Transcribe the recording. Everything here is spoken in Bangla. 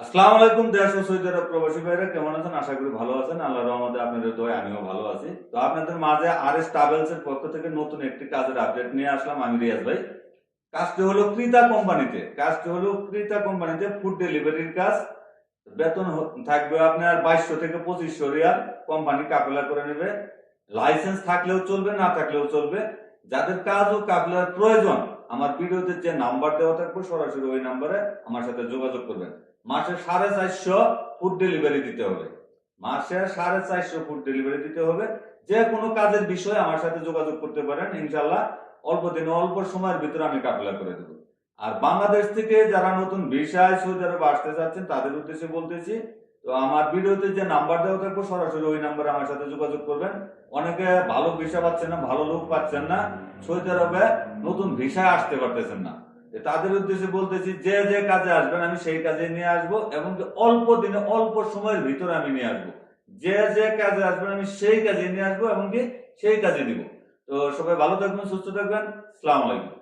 আসসালামু আলাইকুম। দেশ ও সৌদি আরব প্রবাসী ভাইরা কেমন আছেন? আশা করি ভালো আছেন। আল্লাহর রহমতে আপনাদের দোয়ায় আমিও ভালো আছি। তো আপনাদের মাঝে আরএস ট্রাভেলস এর পক্ষ থেকে নতুন একটি কাজের আপডেট নিয়ে আসলাম। আমি রিয়াজ ভাই। কাজটি হলো ক্রিতা কোম্পানিতে ফুড ডেলিভারির কাজ। বেতন থাকবে আপনার 2200 থেকে 2500 রিয়াল। কোম্পানি কাফেলা করে নেবে। লাইসেন্স থাকলেও চলবে, না থাকলেও চলবে। যাদের কাজ ও কাফেলার প্রয়োজন, আমার ভিডিওতে যে নাম্বার দেওয়া থাকবে সরাসরি ওই নাম্বারে আমার সাথে যোগাযোগ করবেন। মাসে 450 ফুড ডেলিভারি দিতে হবে। মাসে 450 ফুড ডেলিভারি দিতে হবে। যে কোনো কাজের বিষয়ে আমার সাথে যোগাযোগ করতে পারেন। ইনশাল্লাহ অল্প দিনে অল্প সময়ের ভিতরে আমি কাফেলা করে দেবো। আর বাংলাদেশ থেকে যারা নতুন ভিসায় সৌদি আরবে আসতে চাচ্ছেন তাদের উদ্দেশ্যে বলতেছি, তো আমার ভিডিওতে যে নাম্বার দেওয়া থাকবে সরাসরি ওই নাম্বারে আমার সাথে যোগাযোগ করবেন। অনেকে ভালো ভিসা পাচ্ছেন না, ভালো লোক পাচ্ছেন না, সৌদি আরবে নতুন ভিসায় আসতে পারতেছেন না। তাদের উদ্দেশ্যে বলতেছি, যে যে কাজে আসবেন আমি সেই কাজে নিয়ে আসবো, এবং অল্প দিনে অল্প সময়ের ভিতরে আমি নিয়ে আসবো। যে যে কাজে আসবেন আমি সেই কাজে নিয়ে আসবো এবং কি সেই কাজে দিব। তো সবাই ভালো থাকবেন, সুস্থ থাকবেন। আসসালামু আলাইকুম।